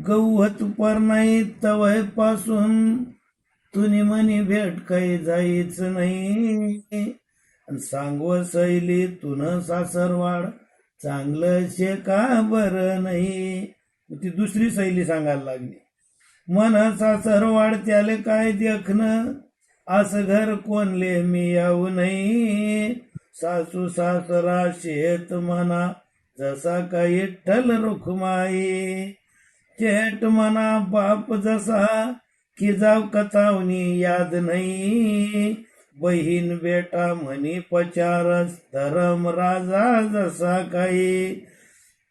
गौहत पर नाही तवय पासून तुनी मनी भेट काही जायच नाही. सांगव सैली तुन सासरवाड चांगलं शे का बरं नाही. ती दुसरी शैली सांगायला लागली. मन सासरवाड त्याले काय देखणं, असं घर कोणले मी याऊ नाही. सासू सासरा शेत म्हणा जसा काही ठल रुखमाई. चेट म्हणा बाप जसा की जाव कथावनी याद नाही. बहीण बेटा म्हणी पचारस धरम राजा जसा काही.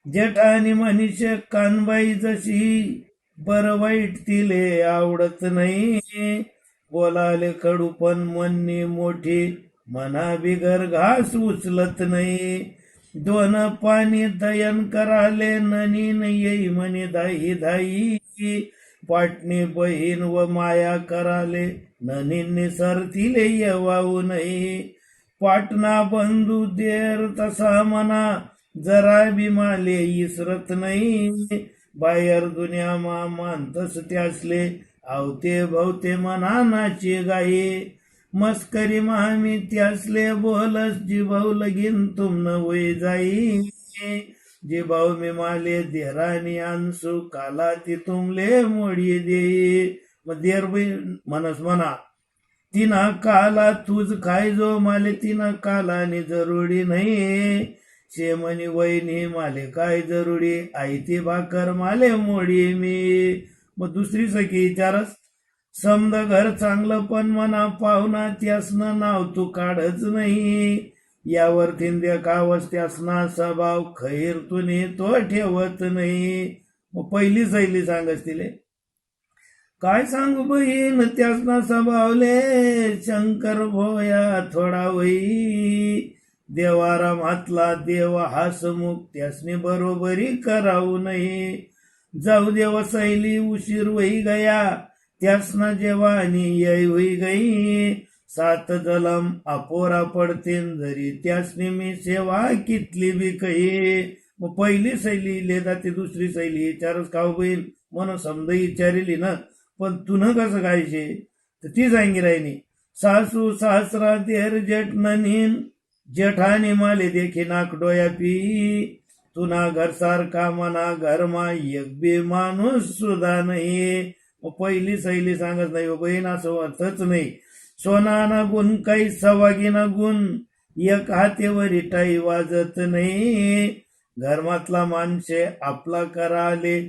जेठानी मनीषे कानबाई जशी बर वाईट तिले आवडत नाही. बोलाले कडू पण म्हणणी मोठी मना बिगर घास उचलत नाही. दोन पाणी दयन कराले ननीन येई म्हणे धाई धाई. पाटणी बहीण व माया कराले ननींनी सरतिले येवाऊ नाही. पाटणा बंधू देर तसा मना जरा बिमाले इसरत नाही. बाहेर दुनियामा मानतस त्यासले आवते भवते मना नाची गाई. मस्करी मामी त्यासले बोलस जिभाऊ लगीन तुमन वय जाई. जिभाऊ मी माले देरानी आणसू काला ती तुमले मोडी देई. मग देर म्हणस म्हणा तिना काला तुझ खाय जो माले तिना कालानी जरुरी नाही. शेमनी वहिनी माले काय जरुरी आई ती भाकर माले मोडी मी. मग दुसरी सखी विचारस समद घर चांगलं पण मना पाहुणा त्यासनं नाव तू काढच नाही. यावर थिंद्या कावस त्यासना स्वभाव खैर तुने तो ठेवत नाही. मग पहिली शैली सांगस तिले काय सांगू बहीण त्यासना स्वभावले. शंकर भोया थोडा वही देवाराम हातला देव हासमुख त्यासने बरोबरी करावू नये. जाऊ देव शैली उशीर वही गया त्यासना जेवानी यय होई गई. सात जलम अपोरा पडतेन जरी त्यासनी मी सेवा कितली बी कही. मग पहिली शैली लेदा ती दुसरी शैली विचारच खाऊ बहीण म्हणून समजा विचारिली ना. पण तुन कसं गायचे तर ती सांगी राहिनी. सासू सासरा देर जेठ ननीन जेठानी माले देखी नाक डोया पी. तुना घर सारखा मना घरमा एक बी माणूस सुद्धा नाही. पहिली शैली सांगत नाही बहीण असं अर्थच नाही. सोनाना गुण काही सवागीना गुण एक हातेवरी टाई वाजत नाही. घरमातला माणसे आपला कराले